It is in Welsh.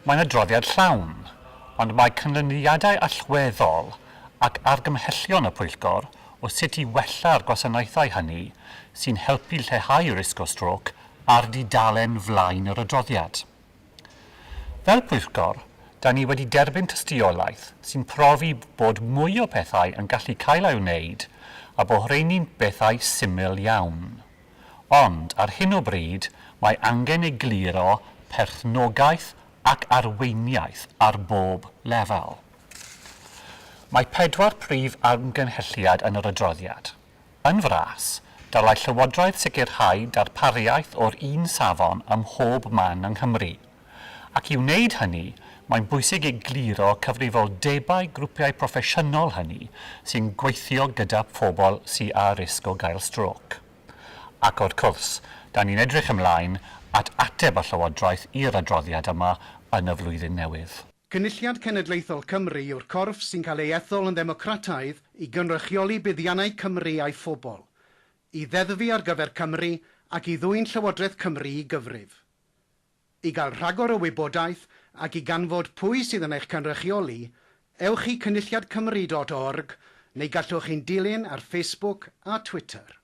Mae'n adroddiad llawn, ond mae canlyniadau allweddol ac argymhellion y Pwyllgor o sut i wella'r gwasanaethau hynny sy'n helpu lleihau'r risg o strôc ar dudalen flaen yr adroddiad. Fel Pwyllgor, da ni wedi derbyn tystiolaeth sy'n profi bod mwy o bethau yn gallu cael ei wneud a bod rheini'n bethau syml iawn. Ond ar hyn o bryd mae angen egluro perchnogaeth ac arweiniaeth ar bob lefel. Mae 4 prif amgynhelliad yn yr adroddiad. Yn fras, dylai Llywodraeth sicrhau darpariaeth o'r un safon ym mhob man yng Nghymru. Ac i wneud hynny, mae'n bwysig egluro cyfrifoldebau grwpiau proffesiynol hynny sy'n gweithio gyda phobl sy'n â risg o gael strôc. Ac o'r cwrs, da ni'n edrych ymlaen at ateb y Llywodraeth i'r adroddiad yma yn y flwyddyn newydd. Cynulliad Cenedlaethol Cymru yw'r corff sy'n cael ei ethol yn ddemocrataidd i gynrychioli buddiannau Cymru a'i phobl, i ddeddfu ar gyfer Cymru ac i ddwyn Llywodraeth Cymru i gyfrif. I gael rhagor o wybodaeth ac i ganfod pwy sydd yn eich cynrychioli, ewch i cynulliadcymru.org neu gallwch chi'n dilyn ar Facebook a Twitter.